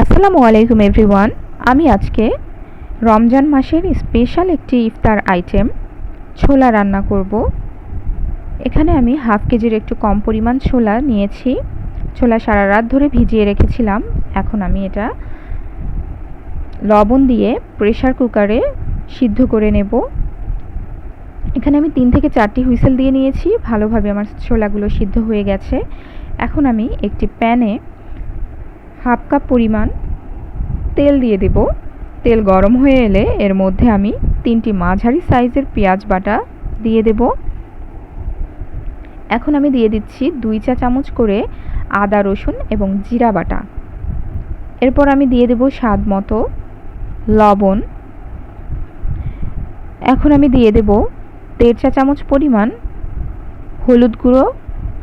আসসালামু আলাইকুম এভরিওয়ান। আমি আজকে রমজান মাসের স্পেশাল একটি ইফতার আইটেম ছোলা রান্না করব। এখানে আমি হাফ কেজির একটু কম পরিমাণ ছোলা নিয়েছি। ছোলা সারা রাত ধরে ভিজিয়ে রেখেছিলাম। এখন আমি এটা লবণ দিয়ে প্রেসার কুকারে সিদ্ধ করে নেব। এখানে আমি 3 থেকে 4টি হুইসেল দিয়ে নিয়েছি। ভালোভাবে আমার ছোলাগুলো সিদ্ধ হয়ে গেছে। এখন আমি একটি প্যানে হাফ কাপ পরিমাণ তেল দিয়ে দেব। তেল গরম হয়ে এলে এর মধ্যে আমি 3টি মাঝারি সাইজের পেঁয়াজ বাটা দিয়ে দেব। এখন আমি দিয়ে দিচ্ছি 2 চা চামচ করে আদা রসুন এবং জিরা বাটা। এরপর আমি দিয়ে দেব স্বাদ মতো লবণ। এখন আমি দিয়ে দেব 1.5 চা চামচ পরিমাণ হলুদ গুঁড়ো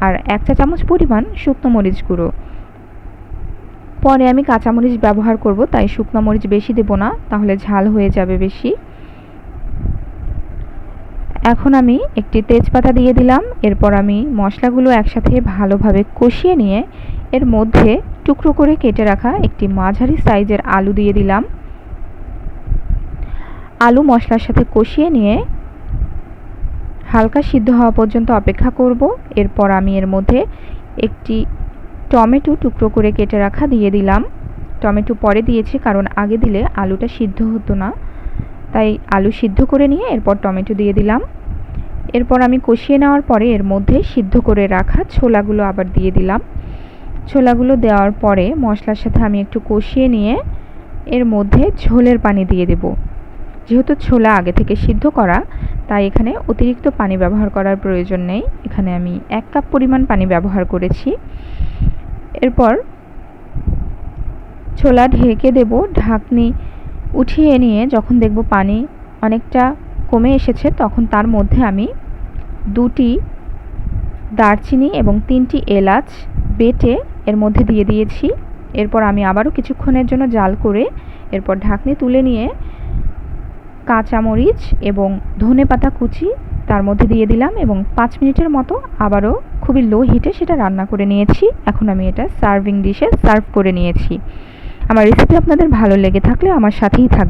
আর 1 চা চামচ পরিমাণ শুকনো মরিচ গুঁড়ো। পরে আমি কাঁচামরিচ ব্যবহার করব, তাই শুকনো মরিচ বেশি দেব না, তাহলে ঝাল হয়ে যাবে বেশি। এখন আমি একটি তেজপাতা দিয়ে দিলাম। এরপর আমি মশলাগুলো একসাথে ভালোভাবে কষিয়ে নিয়ে এর মধ্যে টুকরো করে কেটে রাখা একটি মাঝারি সাইজের আলু দিয়ে দিলাম। আলু মশলার সাথে কষিয়ে নিয়ে হালকা সিদ্ধ হওয়া পর্যন্ত অপেক্ষা করব। এরপর আমি এর মধ্যে একটি টমেটো টুকরো করে কেটে রাখা দিয়ে দিলাম। টমেটো পরে দিয়েছি কারণ আগে দিলে আলুটা সিদ্ধ হতো না, তাই আলু সিদ্ধ করে নিয়ে এরপর টমেটো দিয়ে দিলাম। এরপর আমি কষিয়ে নেওয়ার পরে এর মধ্যে সিদ্ধ করে রাখা ছোলাগুলো আবার দিয়ে দিলাম। ছোলাগুলো দেওয়ার পরে মশলার সাথে আমি একটু কষিয়ে নিয়ে এর মধ্যে ঝোলের পানি দিয়ে দেব। যেহেতু ছোলা আগে থেকে সিদ্ধ করা, তাই এখানে অতিরিক্ত পানি ব্যবহার করার প্রয়োজন নেই। এখানে আমি 1 কাপ পরিমাণ পানি ব্যবহার করেছি। এরপর ছোলা ঢেকে দেব। ঢাকনি উঠিয়ে নিয়ে যখন দেখব পানি অনেকটা কমে এসেছে, তখন তার মধ্যে আমি 2টি দারচিনি এবং 3টি এলাচ বেটে এর মধ্যে দিয়ে দিয়েছি। এরপর আমি আবারও কিছুক্ষণের জন্য জাল করে এরপর ঢাকনি তুলে নিয়ে কাঁচামরিচ এবং ধনেপাতা কুচি তার মধ্যে দিয়ে দিলাম এবং 5 মিনিটের মতো আবারও খুবই লো হিটে সেটা রান্না করে নিয়েছি। এখন আমি এটা সার্ভিং ডিশে সার্ভ করে নিয়েছি। আমার রেসিপি আপনাদের ভালো লেগে থাকলে আমার সাথেই থাকবে।